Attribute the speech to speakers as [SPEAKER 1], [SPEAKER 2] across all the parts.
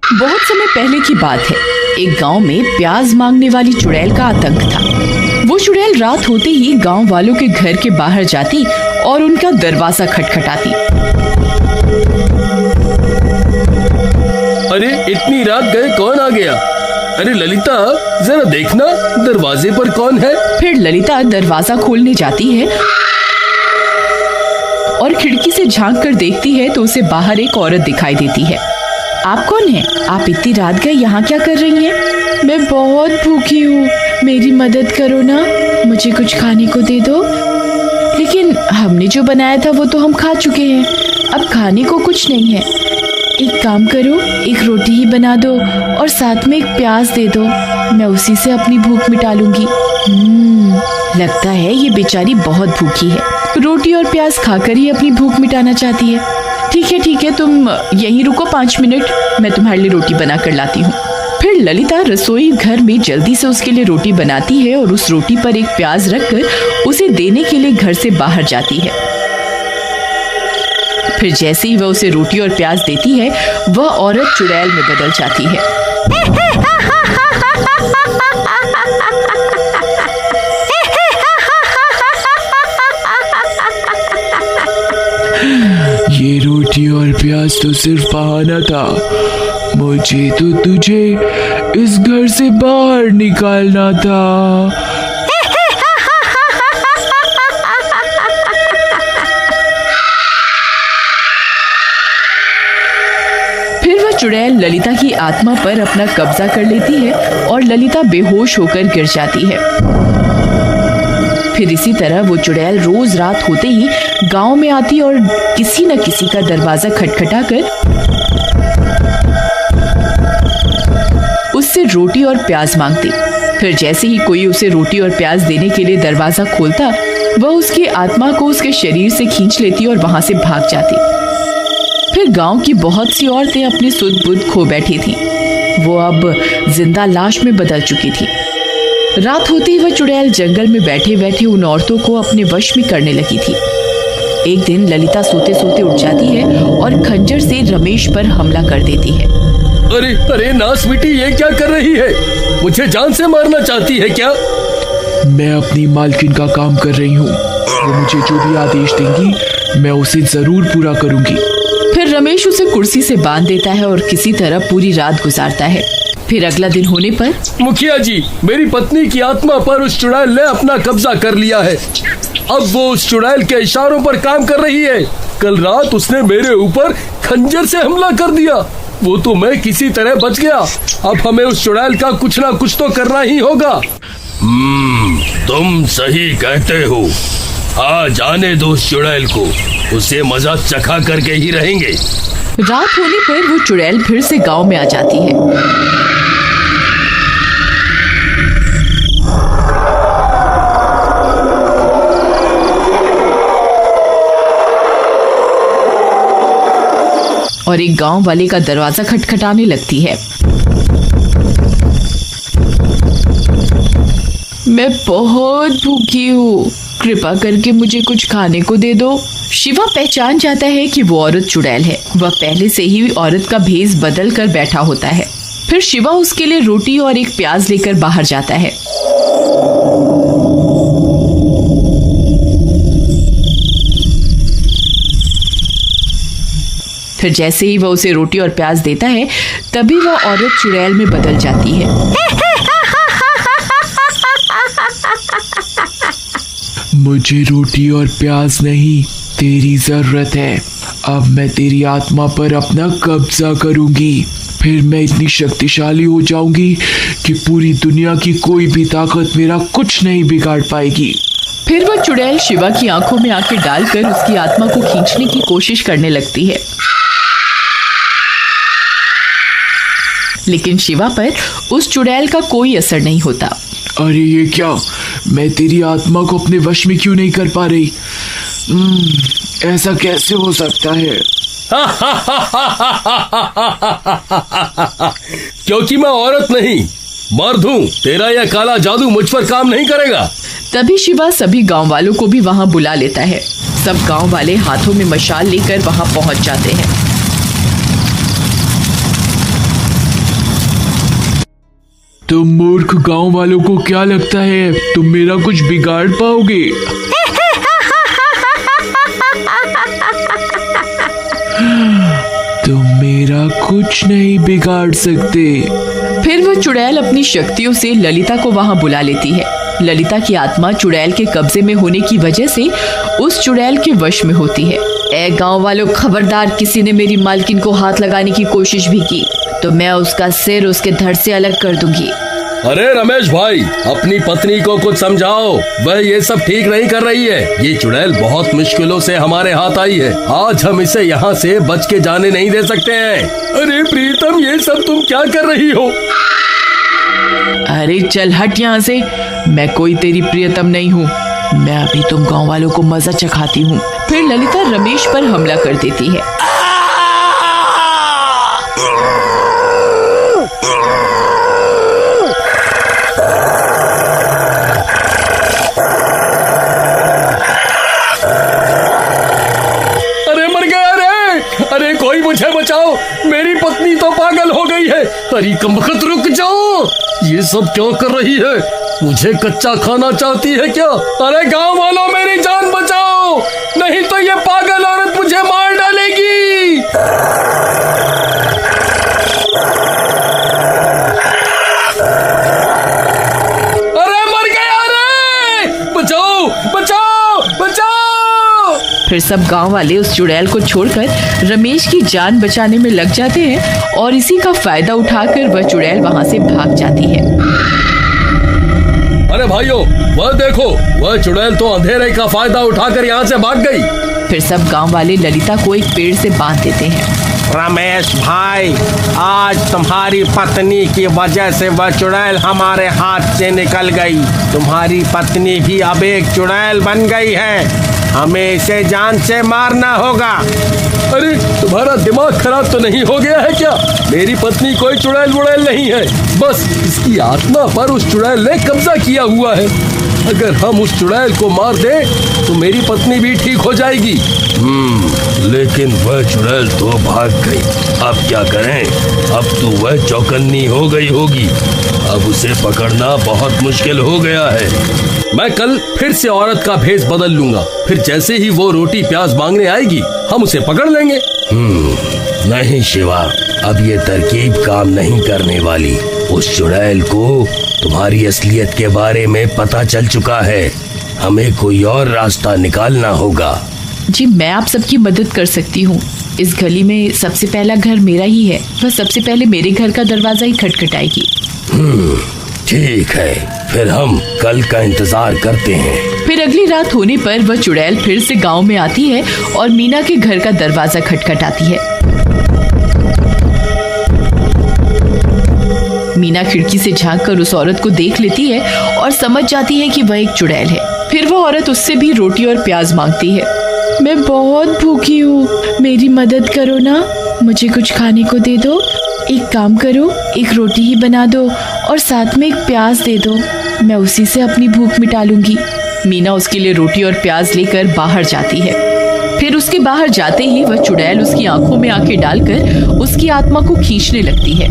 [SPEAKER 1] बहुत समय पहले की बात है। एक गांव में प्याज मांगने वाली चुड़ैल का आतंक था। वो चुड़ैल रात होते ही गांव वालों के घर के बाहर जाती और उनका दरवाजा खटखटाती।
[SPEAKER 2] अरे इतनी रात गए कौन आ गया? अरे ललिता जरा देखना दरवाजे पर कौन है।
[SPEAKER 1] फिर ललिता दरवाजा खोलने जाती है और खिड़की से झांक कर देखती है तो उसे बाहर एक औरत दिखाई देती है। आप कौन हैं? आप इतनी रात गए यहाँ क्या कर रही हैं? मैं बहुत भूखी हूँ, मेरी मदद करो ना, मुझे कुछ खाने को दे दो। लेकिन हमने जो बनाया था वो तो हम खा चुके हैं, अब खाने को कुछ नहीं है। एक काम करो, एक रोटी ही बना दो और साथ में एक प्याज दे दो, मैं उसी से अपनी भूख मिटा लूंगी। लगता है ये बेचारी बहुत भूखी है, रोटी और प्याज खाकर ही अपनी भूख मिटाना चाहती है। ठीक है, तुम यहीं रुको 5 मिनट, मैं तुम्हारे लिए रोटी बना कर लाती हूँ। फिर ललिता रसोई घर में जल्दी से उसके लिए रोटी बनाती है और उस रोटी पर एक प्याज रखकर उसे देने के लिए घर से बाहर जाती है। फिर जैसे ही वह उसे रोटी और प्याज देती है, वह औरत चुड़ैल में बदल जाती है।
[SPEAKER 3] ये रोटी और प्याज तो सिर्फ बहाना था, मुझे तो तुझे इस घर से बाहर निकालना था।
[SPEAKER 1] फिर वह चुड़ैल ललिता की आत्मा पर अपना कब्जा कर लेती है और ललिता बेहोश होकर गिर जाती है। फिर इसी तरह वो चुड़ैल रोज रात होते ही गांव में आती और किसी न किसी का दरवाजा खटखटाकर उससे रोटी और प्याज मांगती। फिर जैसे ही कोई उसे रोटी और प्याज देने के लिए दरवाजा खोलता, वह उसकी आत्मा को उसके शरीर से खींच लेती और वहां से भाग जाती। फिर गांव की बहुत सी औरतें अपनी सुध बुध खो बैठी थीं। वो अब जिंदा लाश में बदल चुकी थी। रात होते ही वह चुड़ैल जंगल में बैठे बैठे उन औरतों को अपने वश में करने लगी थी। एक दिन ललिता सोते सोते उठ जाती है और खंजर से रमेश पर हमला कर देती है।
[SPEAKER 2] अरे नास बेटी, ये क्या कर रही है? मुझे जान से मारना चाहती है क्या?
[SPEAKER 3] मैं अपनी मालकिन का काम कर रही हूँ, वो मुझे जो भी आदेश देंगी मैं उसे जरूर पूरा करूंगी।
[SPEAKER 1] फिर रमेश उसे कुर्सी से बांध देता है और किसी तरह पूरी रात गुजारता है। फिर अगला दिन होने पर,
[SPEAKER 2] मुखिया जी, मेरी पत्नी की आत्मा पर उस चुड़ैल ने अपना कब्जा कर लिया है। अब वो उस चुड़ैल के इशारों पर काम कर रही है। कल रात उसने मेरे ऊपर खंजर से हमला कर दिया, वो तो मैं किसी तरह बच गया। अब हमें उस चुड़ैल का कुछ ना कुछ तो करना ही होगा। तुम सही कहते हो, आज आने दो उस चुड़ैल को, उसे मजा चखा करके ही रहेंगे।
[SPEAKER 1] रात होने पर वो चुड़ैल फिर से गांव में आ जाती है। और एक गांव वाले का दरवाजा खटखटाने लगती है। मैं बहुत भूखी हूँ, कृपा करके मुझे कुछ खाने को दे दो। शिवा पहचान जाता है कि वो औरत चुड़ैल है। वह पहले से ही औरत का भेष बदल कर बैठा होता है। फिर शिवा उसके लिए रोटी और एक प्याज लेकर बाहर जाता है। फिर जैसे ही वह उसे रोटी और प्याज देता है, तभी वह औरत चुड़ैल में बदल जाती है।
[SPEAKER 3] मुझे रोटी और प्याज नहीं, तेरी जरूरत है। अब मैं तेरी आत्मा पर अपना कब्जा करूंगी, फिर मैं इतनी शक्तिशाली हो जाऊंगी कि पूरी दुनिया की कोई भी ताकत मेरा कुछ नहीं बिगाड़ पाएगी।
[SPEAKER 1] फिर वह चुड़ैल शिवा की आंखों में आंखें डालकर उसकी आत्मा को खींचने की कोशिश करने लगती है, लेकिन शिवा पर उस चुड़ैल का कोई असर नहीं होता।
[SPEAKER 3] अरे ये क्या, मैं तेरी आत्मा को अपने वश में क्यों नहीं कर पा रही? ऐसा कैसे हो सकता है?
[SPEAKER 2] क्योंकि मैं औरत नहीं, मर्द हूँ। तेरा यह काला जादू मुझ पर काम नहीं करेगा।
[SPEAKER 1] तभी शिवा सभी गांव वालों को भी वहां बुला लेता है। सब गांव वाले हाथों में मशाल लेकर वहां पहुंच जाते हैं।
[SPEAKER 3] तुम मूर्ख गांव वालों को क्या लगता है तुम मेरा कुछ बिगाड़ पाओगे? तुम मेरा कुछ नहीं बिगाड़ सकते।
[SPEAKER 1] फिर वह चुड़ैल अपनी शक्तियों से ललिता को वहां बुला लेती है। ललिता की आत्मा चुड़ैल के कब्जे में होने की वजह से उस चुड़ैल के वश में होती है। ए गांव वालों, खबरदार, किसी ने मेरी मालकिन को हाथ लगाने की कोशिश भी की तो मैं उसका सिर उसके धड़ से अलग कर दूंगी।
[SPEAKER 2] अरे रमेश भाई, अपनी पत्नी को कुछ समझाओ, वह ये सब ठीक नहीं कर रही है। ये चुड़ैल बहुत मुश्किलों से हमारे हाथ आई है, आज हम इसे यहाँ से बच के जाने नहीं दे सकते हैं। अरे प्रीतम, ये सब तुम क्या कर रही हो?
[SPEAKER 1] अरे चल हट यहाँ से, मैं कोई तेरी प्रियतम नहीं हूँ। मैं अभी तुम गांव वालों को मजा चखाती हूँ। फिर ललिता रमेश पर हमला कर देती है।
[SPEAKER 2] अरे मर गया रे! अरे कोई मुझे बचाओ, मेरी पत्नी तो पागल हो गई है। अरे कमबख्त, रुक जाओ, ये सब क्यों कर रही है? मुझे कच्चा खाना चाहती है क्या? अरे गांव वालों, मेरी जान बचाओ, नहीं तो ये पागल औरत मुझे मार डालेगी। अरे मर गया रे! बचाओ बचाओ बचाओ!
[SPEAKER 1] फिर सब गांव वाले उस चुड़ैल को छोड़कर रमेश की जान बचाने में लग जाते हैं और इसी का फायदा उठाकर वह चुड़ैल वहां से भाग जाती है।
[SPEAKER 2] अरे भाइयों, वह देखो, वह चुड़ैल तो अंधेरे का फायदा उठाकर यहाँ से भाग गई।
[SPEAKER 1] फिर सब गांव वाले ललिता को एक पेड़ से बांध देते हैं।
[SPEAKER 4] रमेश भाई, आज तुम्हारी पत्नी की वजह से वह चुड़ैल हमारे हाथ से निकल गई। तुम्हारी पत्नी भी अब एक चुड़ैल बन गई है, हमें इसे जान से मारना होगा।
[SPEAKER 2] अरे तुम्हारा दिमाग खराब तो नहीं हो गया है क्या? मेरी पत्नी कोई चुड़ैल वुड़ैल नहीं है, बस इसकी आत्मा पर उस चुड़ैल ने कब्जा किया हुआ है। अगर हम उस चुड़ैल को मार दे तो मेरी पत्नी भी ठीक हो जाएगी। लेकिन वह चुड़ैल तो भाग गई, अब क्या करें? अब तो वह चौकन्नी हो गई होगी, अब उसे पकड़ना बहुत मुश्किल हो गया है। मैं कल फिर से औरत का भेष बदल लूंगा, फिर जैसे ही वो रोटी प्याज मांगने आएगी हम उसे पकड़ लेंगे। नहीं शिवा, अब ये तरकीब काम नहीं करने वाली। उस चुड़ैल को तुम्हारी असलियत के बारे में पता चल चुका है, हमें कोई और रास्ता निकालना होगा।
[SPEAKER 1] जी, मैं आप सबकी मदद कर सकती हूँ। इस गली में सबसे पहला घर मेरा ही है, वह सबसे पहले मेरे घर का दरवाजा ही खटखटाएगी।
[SPEAKER 2] ठीक है, फिर हम कल का इंतजार करते हैं।
[SPEAKER 1] फिर अगली रात होने पर वह चुड़ैल फिर से गांव में आती है और मीना के घर का दरवाजा खटखटाती है। मीना खिड़की से झांककर उस औरत को देख लेती है और समझ जाती है कि वह एक चुड़ैल है। फिर वह औरत उससे भी रोटी और प्याज मांगती है। मैं बहुत भूखी हूँ, मेरी मदद करो ना, मुझे कुछ खाने को दे दो। एक काम करो, एक रोटी ही बना दो और साथ में एक प्याज दे दो, मैं उसी से अपनी भूख मिटा लूंगी। मीना उसके लिए रोटी और प्याज लेकर बाहर जाती है। फिर उसके बाहर जाते ही वह चुड़ैल उसकी आंखों में आंखें डालकर उसकी आत्मा को खींचने लगती है।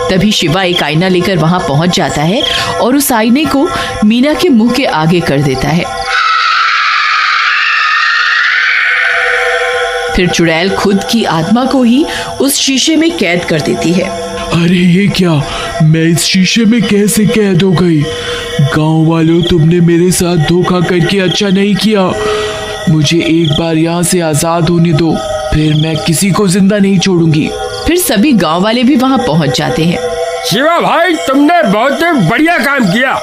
[SPEAKER 1] तभी शिवा एक आईना लेकर वहां पहुंच जाता है और उस आईने को मीना के मुंह के आगे कर देता है। फिर चुड़ैल खुद की आत्मा को ही उस शीशे में कैद कर देती है।
[SPEAKER 3] अरे ये क्या, मैं इस शीशे में कैसे कैद हो गई? गांव वालों, तुमने मेरे साथ धोखा करके अच्छा नहीं किया। मुझे एक बार यहाँ से आजाद होने दो, फिर मैं किसी को जिंदा नहीं छोड़ूंगी।
[SPEAKER 1] फिर सभी गांव वाले भी वहां पहुंच जाते हैं।
[SPEAKER 4] शिवा भाई, तुमने बहुत बढ़िया काम किया।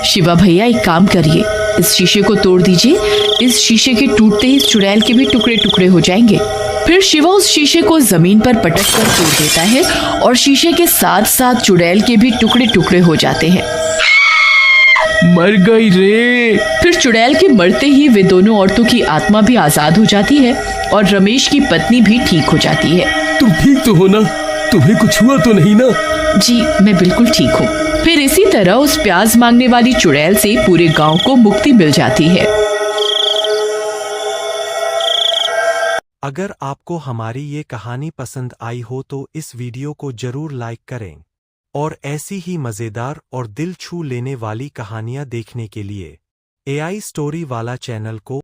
[SPEAKER 1] शिवा भैया, एक काम करिए, इस शीशे को तोड़ दीजिए। इस शीशे के टूटते ही चुड़ैल के भी टुकड़े टुकड़े हो जाएंगे। फिर शिवा उस शीशे को जमीन पर पटक कर तोड़ देता है और शीशे के साथ साथ चुड़ैल के भी टुकड़े टुकड़े हो जाते हैं।
[SPEAKER 3] मर गई रे।
[SPEAKER 1] फिर चुड़ैल के मरते ही वे दोनों औरतों की आत्मा भी आजाद हो जाती है और रमेश की पत्नी भी ठीक हो जाती है।
[SPEAKER 2] तुम ठीक तो हो ना? तुम्हें कुछ हुआ तो नहीं ना?
[SPEAKER 1] जी, मैं बिल्कुल ठीक हूँ। फिर इसी तरह उस प्याज मांगने वाली चुड़ैल से पूरे गांव को मुक्ति मिल जाती है।
[SPEAKER 5] अगर आपको हमारी ये कहानी पसंद आई हो तो इस वीडियो को जरूर लाइक करें और ऐसी ही मज़ेदार और दिल छू लेने वाली कहानियाँ देखने के लिए AI स्टोरी वाला चैनल को